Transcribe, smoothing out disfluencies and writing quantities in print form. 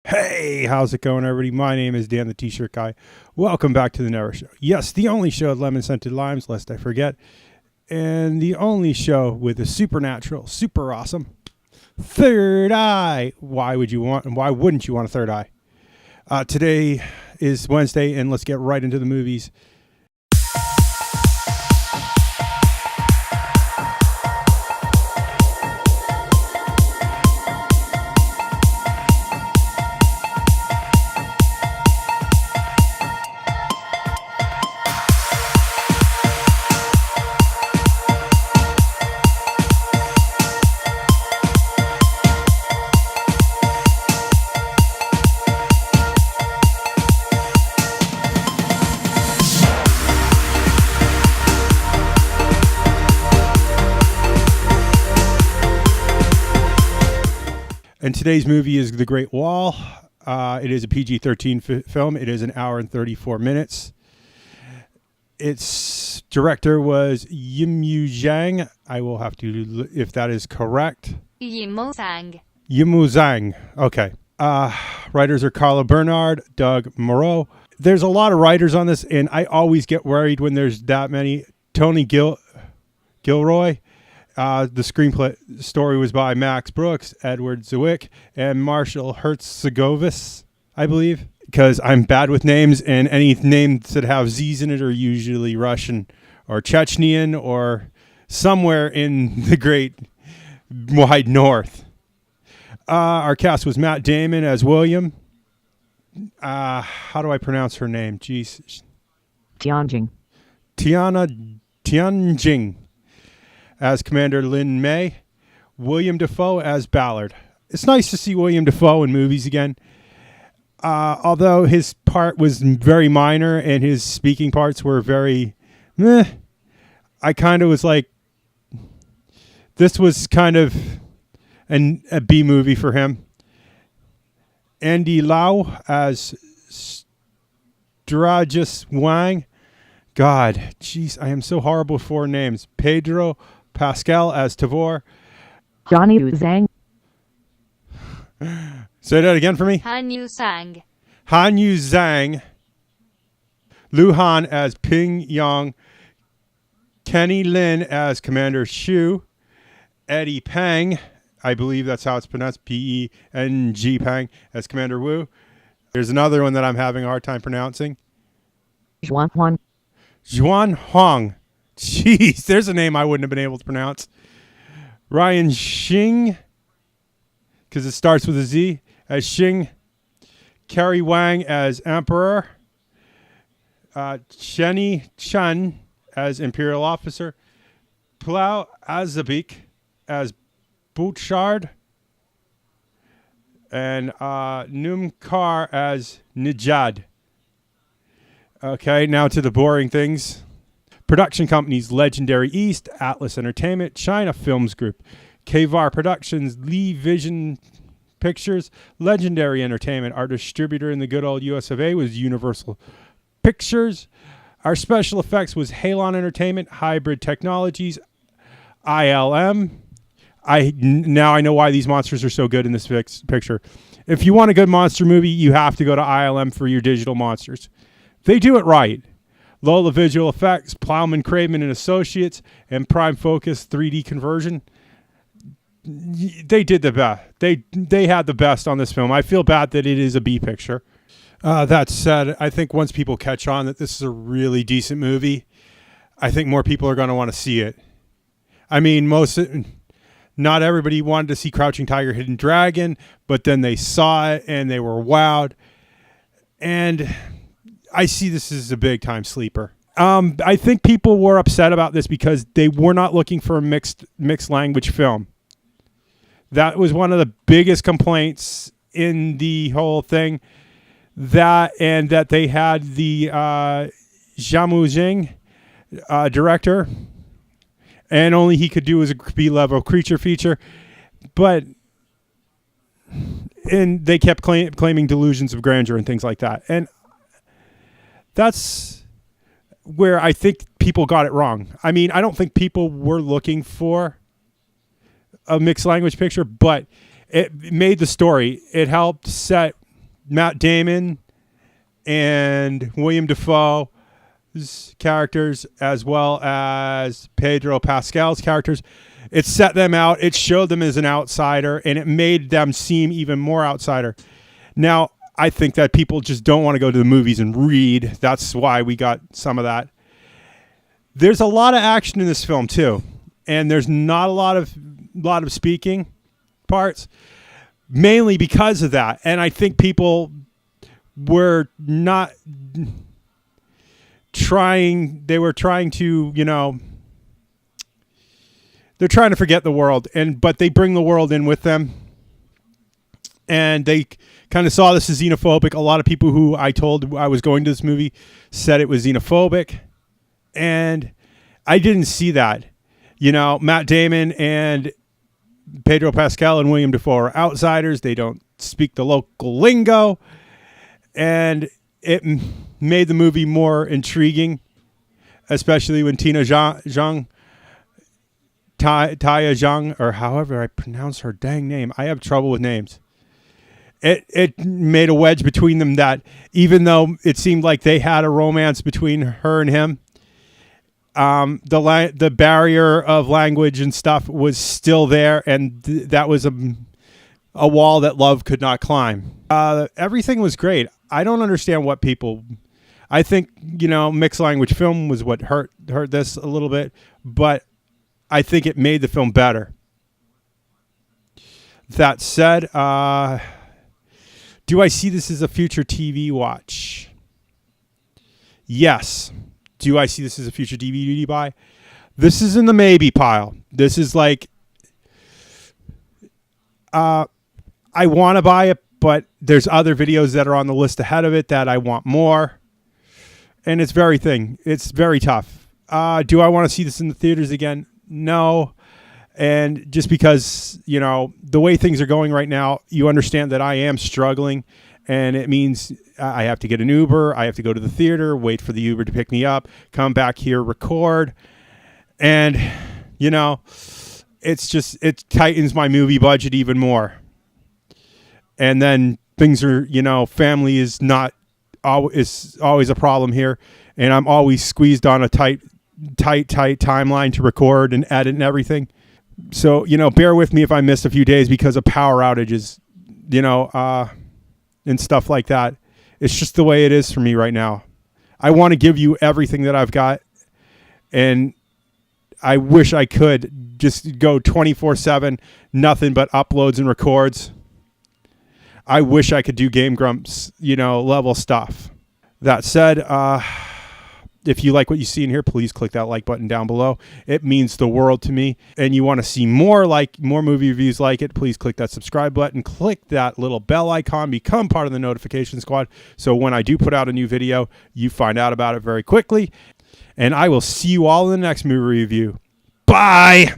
Hey, how's it going, everybody? My name is Dan the T-Shirt Guy. Welcome back to the Never Show. Yes, the only show with lemon-scented limes, lest I forget. And the only show with a supernatural, super awesome third eye. Why wouldn't you want a third eye? Today is Wednesday, and let's get right into the movies. And today's movie is The Great Wall. It is a PG-13 film. It is an hour and 34 minutes. Its director was Yimou Zhang. I will have to, if that is correct. Yimou Zhang. Yimou Zhang. Okay. Writers are Carla Bernard, Doug Moreau. There's a lot of writers on this, and I always get worried when there's that many. Tony Gilroy. The screenplay story was by Max Brooks, Edward Zwick, and Marshall Herzegovis, I believe. Because I'm bad with names, and any names that have Z's in it are usually Russian or Chechnyan or somewhere in the great wide north. Our cast was Matt Damon as Willem. How do I pronounce her name? Jeez. Tian Jing. Tian Jing as Commander Lin May, Willem Dafoe as Ballard. It's nice to see Willem Dafoe in movies again. Although his part was very minor and his speaking parts were very meh, I kind of was like, this was kind of a B movie for him. Andy Lau as Stragus Wang. God, jeez, I am so horrible for names. Pedro Pascal as Tavor. Yimou Zhang. Say that again for me. Yimou Zhang. Yimou Zhang. Lu Han as Ping Yong. Kenny Lin as Commander Shu. Eddie Peng, I believe that's how it's pronounced, P-E-N-G Peng, as Commander Wu. There's another one that I'm having a hard time pronouncing. Juan Hong. Jeez, there's a name I wouldn't have been able to pronounce. Ryan Xing, because it starts with a Z, as Xing. Carrie Wang as Emperor. Chenny Chen as Imperial Officer. Plau Azabik as Butchard. And Num Kar as Nijad. Okay, now to the boring things. Production companies: Legendary East, Atlas Entertainment, China Films Group, Kvar Productions, Lee Vision Pictures, Legendary Entertainment. Our distributor in the good old US of A was Universal Pictures. Our special effects was Halon Entertainment, Hybrid Technologies, ILM. Now I know why these monsters are so good in this picture. If you want a good monster movie, you have to go to ILM for your digital monsters. They do it right. Lola Visual Effects, Plowman Craven and Associates, and Prime Focus 3D conversion. They did the best. They had the best on this film. I feel bad that it is a B picture. That said, I think once people catch on that this is a really decent movie, I think more people are going to want to see it. I mean, not everybody wanted to see Crouching Tiger, Hidden Dragon, but then they saw it and they were wowed. And I see this as a big time sleeper. I think people were upset about this because they were not looking for a mixed language film. That was one of the biggest complaints in the whole thing. That and that they had the Yimou Zhang director, and only he could do as a B-level creature feature, and they kept claiming delusions of grandeur and things like that. And that's where I think people got it wrong. I mean, I don't think people were looking for a mixed language picture, but it made the story. It helped set Matt Damon and William Dafoe's characters, as well as Pedro Pascal's characters. It set them out. It showed them as an outsider, and it made them seem even more outsider. Now, I think that people just don't want to go to the movies and read. That's why we got some of that. There's a lot of action in this film too, and there's not a lot of speaking parts, mainly because of that. And I think people were not trying. They were trying to, they're trying to forget the world, but they bring the world in with them, and they kind of saw this as xenophobic. A lot of people who I told I was going to this movie said it was xenophobic. And I didn't see that. Matt Damon and Pedro Pascal and William Dafoe are outsiders. They don't speak the local lingo. And it made the movie more intriguing, especially when Tia Zhang, or however I pronounce her dang name. I have trouble with names. It made a wedge between them that even though it seemed like they had a romance between her and him, the barrier of language and stuff was still there, and that was a wall that love could not climb. Everything was great. I don't understand what people. I think mixed language film was what hurt this a little bit, but I think it made the film better. That said, do I see this as a future TV watch? Yes. Do I see this as a future DVD buy? This is in the maybe pile. This is like, I want to buy it, but there's other videos that are on the list ahead of it that I want more. And it's very tough. Do I want to see this in the theaters again? No. And just because, the way things are going right now, you understand that I am struggling, and it means I have to get an Uber. I have to go to the theater, wait for the Uber to pick me up, come back here, record. And, it tightens my movie budget even more. And then things are, family is always a problem here. And I'm always squeezed on a tight timeline to record and edit and everything. So, bear with me if I missed a few days because of power outages, and stuff like that. It's just the way it is for me right now. I want to give you everything that I've got, and I wish I could just go 24/7, nothing but uploads and records. I wish I could do Game Grumps, level stuff. That said, if you like what you see in here, please click that like button down below. It means the world to me. And you want to see more movie reviews like it, please click that subscribe button. Click that little bell icon. Become part of the notification squad. So when I do put out a new video, you find out about it very quickly. And I will see you all in the next movie review. Bye!